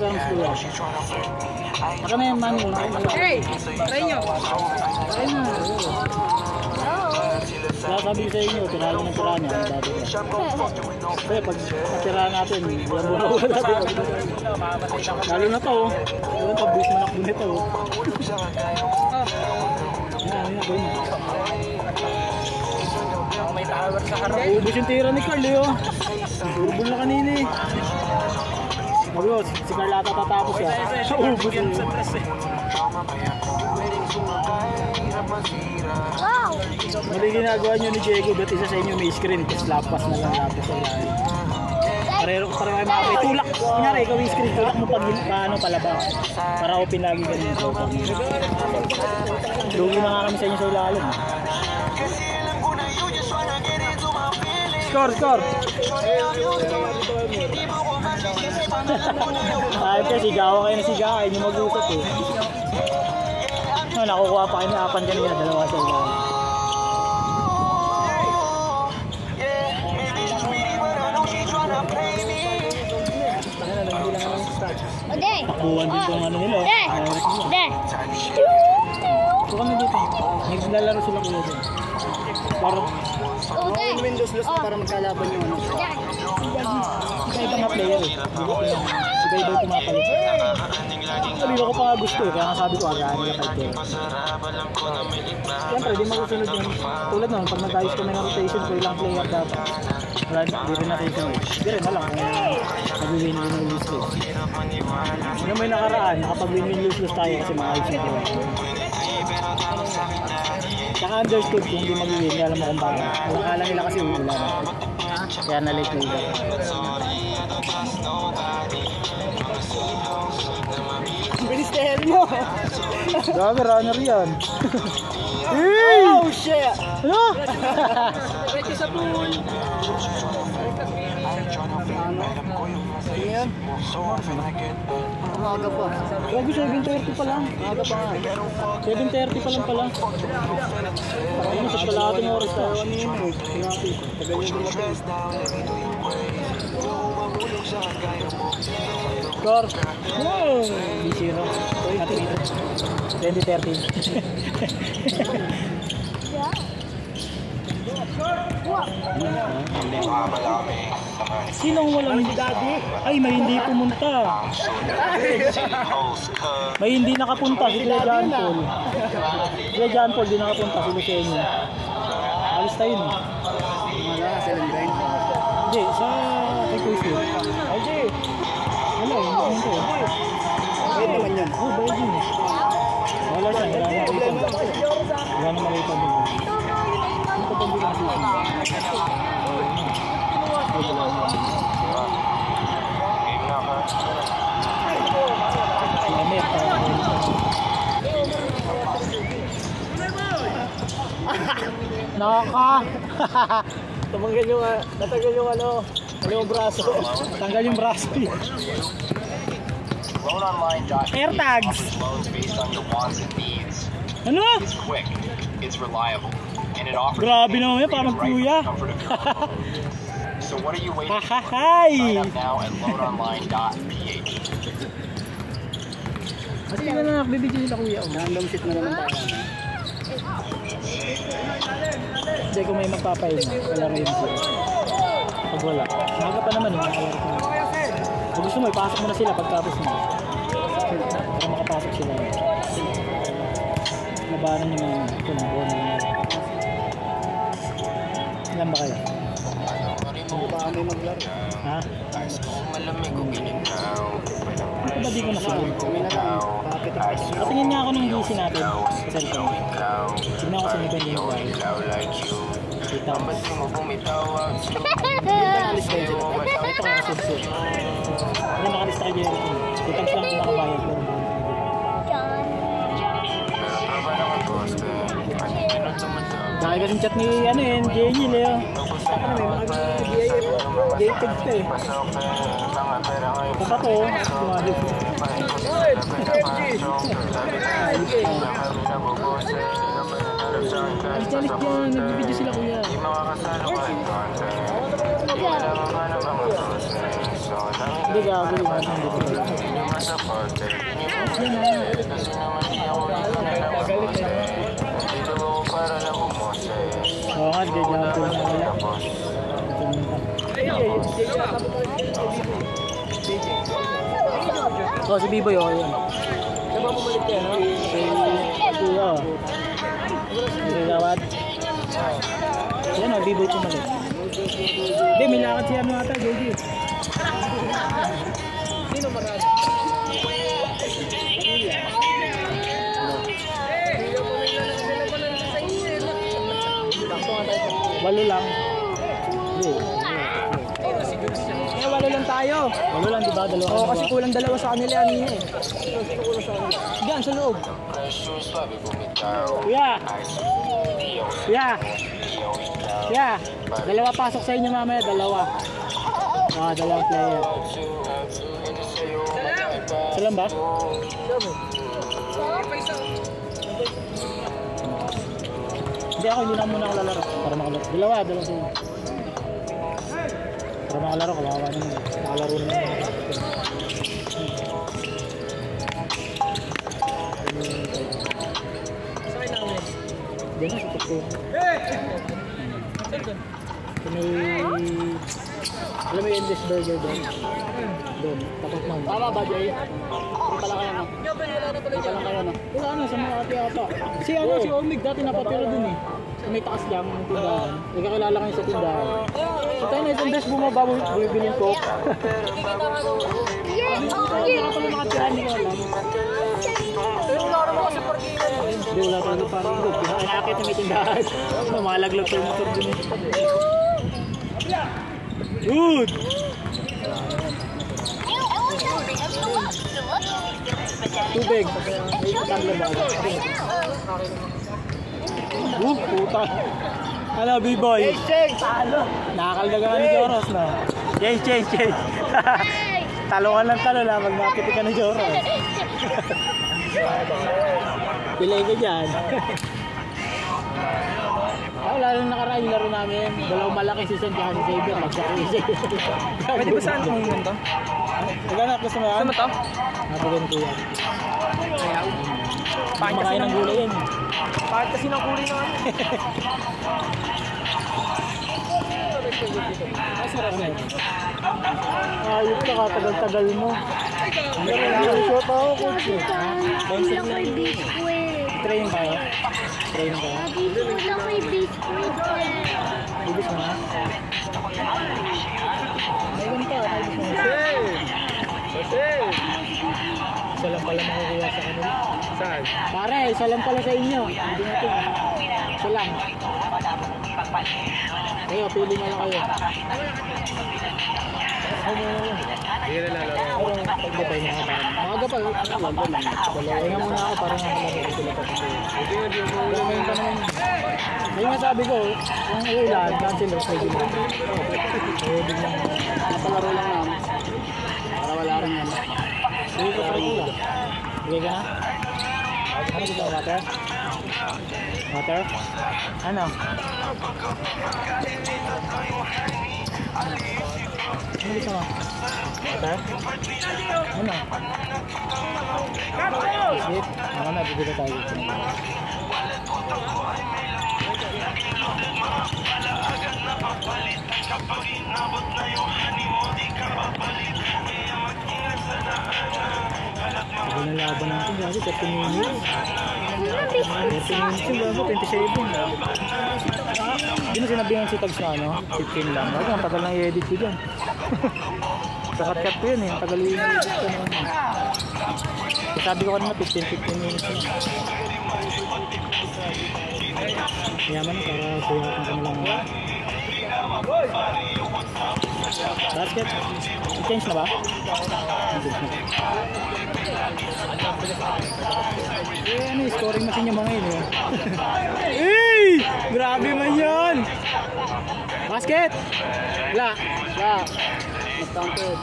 terms ko yan. Baka na yung money. Hey! Try nyo! Try na. Kaya sabi ko sa inyo, tirahan ng tirahan niya. Kaya pag tirahan natin, wala natin. Lalo na to. Lalo na bis manakbo nito. Yan na. May tower sa harap. Ubus yung tira ni Carl eh. Urbol na kanina eh. Sabi ko, si Carl ata tatapos ah. Ubus yung Wow! mali ginagawa nyo ni Diego, ba't isa sa inyo may screen, tapos lapas na lang lapas sa lahat. Pareho kayo makakay. Tulak, kunyari ikaw yung screen, tulak mo pag paano palabas. Para open lagi ganun. Lugi na nga kami sa inyo sa ilalim. Score! Ayun kayo, sigawa kayo na sigawa, ayun yung mag-usap eh. Nakukuha pa kayo na apan kanina, dalawa sa ilalim. Ode! Takuhan din itong ano nila. Ode! Ito kami dito. Naglalaro sila kuya dyan. Parang Ode! Windows loss para magkalaban yung ano. iba nga player eh. Iba yung pumapalit. Sabi ko pa nga gusto eh. Kaya nga sabi ko agaan nila kahit kaya. Siyempre, di makusunod yun. Tulad nun, pag nag-ayos kami ng rotation ko, ilang player dapat. Wala, di rin natin siya. Di rin na lang kung nag-win-win o lose-lose. Yung may nakaraan, nakapag-win-win lose-lose tayo kasi maayos yung player. Saka understood kung hindi mag-win, alam mo kung bakit. Akala nila kasi ulan. Kaya na-late nila. Bilis na hell mo! Grabe, runner yan. Oh shit! Ano? Pwede sa pool! Yan. Umaga pa. Grabe, 7:30 pa lang. Umaga pa nga. 7:30 pa lang pala. Ayun, sa kalahating oras tayo. Ano yun eh? Tagal yung dumating. Score. Wow! 0. Natin dito. 20:30. Sinong walang daddy? Ay, may hindi pumunta. May hindi nakapunta si Kuya John Paul. Kuya John Paul di nakapunta si Lucenio. Alis tayo no? Wala, silang grind. Hindi, sa kay Kuya. Hindi. Wala, hindi pumunta eh. Wait naman yan. Oh, bayad yun eh. Wala siya, wala na makita. Wala na makita din. Ano ka bang bilang susunod? Ay, wala na. Lamit. Naka! Tumanggal yung, natanggal yung ano, yung braso. Tanggal yung braso. Air tags! Ano? Grabe naman yan, parang kuya. Hahahay! Kasi na lang, bibidyo nila kuya. Random shit na naman tayo. Hindi ko may magpapayin. Kalaro yun sila. Pag wala. Maga pa naman, makakalaro ko. Kung gusto mo, ipasok mo na sila pagkapos mo. Para makapasok sila. Labanan yung mga ito ng buwan na nangyari. Ilan ba kayo? Baka may maglaro. Ha? Ito ba di ko nasabi? Kami na lang. Pakitik pa siya. Patingin nga ako ng DC natin sa cellphone. Tignan ko sa mga ganyan yung file. Kita mo. Alis kayo dito. Ito ka nakasubsub. Wala nakalista kay Jerry. Kitang lang kung nakabayad. Pero dahil kasing chat ni ano yun, Jenny Leo. Ano may mga GIF. Gated ka eh. Baka to, sumadip. Alis dyan, nagbibidyo sila kuya. Hindi gagawin natin dito. Oo nga, gagawin ko na wala. Oh, si Biboy okay yan. Diba bumalik yan, no? Kuya. Nilawad. Yan o, Biboy pumalit. Hindi, may lakad siya mga ata, Jogi. Sino marami? Walo lang. Walo lang tayo. Walo lang, diba? Dalawa. Oo, kasi kulang dalawa sa kanila yan eh. Diyan, sa loob. Kuya! Kuya! Kuya! Dalawa pasok sa inyo mamaya, dalawa. Dalawang player. Salam ba? Hindi ako, hindi na muna ako lalaro. Para makalaro. Dalawa sa inyo. Para makalaro, kawawa naman. Nakalaro naman. Sakay namin. Diyan na, sa tukto. Alam mo yung English burger doon? Doon, tapos man. Tama ba, Jay? Hindi pala kayo, no? Hindi pala kayo, no? Wala na, sa mga ati ata. Si Omig dati napatira dun eh. May taas lang ng tindahan. Nagkakilala kayo sa tindahan. So tayo na isang beses bumaba, bumibili yung coke. Wala pala nakatira, hindi ko alam. Hindi, wala talaga parang group. Pinakakit na may tindahan. Malaglag sa motor dun eh. Good! Tubig. May itatangla ba? Puta. Ano, B-boy? Nakakaldaga ka ni Joros, no? Change. Talo ka ng talo na, pag nakapiti ka ni Joros. Pilay ka dyan. Lalo nakaraan yung laro namin. Dalawang malaki si San Johan Xavier. Magsakisi. Pwede ba saan kung yun to? Naghanap gusto mo yan? Saan mo to? Napagan ko yan. Kumakain ng gulay yan. Bakit kasi ng kulay na ano? Ayop ka, katagal-tagal mo. Short ako, coach. Wala ko'y biskuit. Train kayo? Train kayo? Wala ko'y biskuit. Ibig mo na? Mayroon ka, ibig mo na. Isa lang pala makukuha sa kanila. Saan? Pare, isa lang pala sa inyo. Hindi natin. Isa lang. Kayo, pili na lang kayo. Hindi na lalaro. Pagbabay na ako parang. Maaga pa, wala lang. Dalawa muna ako parang nakalagay sila pa kasi. Hindi mo. Wala ngayon pa naman. Yung masabi ko, yung ulan, cancel off na gila. Kaya biglang napalaro lang namin. Para wala rin yan. Hindi ko sa regula. Bigay ka na? Ano gusto mo, water? Water? Ano? Ano gusto mo? Water? Ano? Biscuit? Ako na, bibili tayo. Sabi ng laban natin, gabi, 30 minutes. 30 minutes yung gabi, 27. Hindi mo sinabihan si Tags na ano, 15 lang. Bakit ang tagal na i-edit ko dyan. Kakat-kat ko yun eh, ang tagal i-edit ko naman. Sabi ko kanina 15 minutes na. Yaman para suyakan ka na lang. Basket, i-change na ba? Ano yung scoring machine yung mga yun eh. Hey! Grabe man yan! Basket! Wala! Wala! Nag-counter.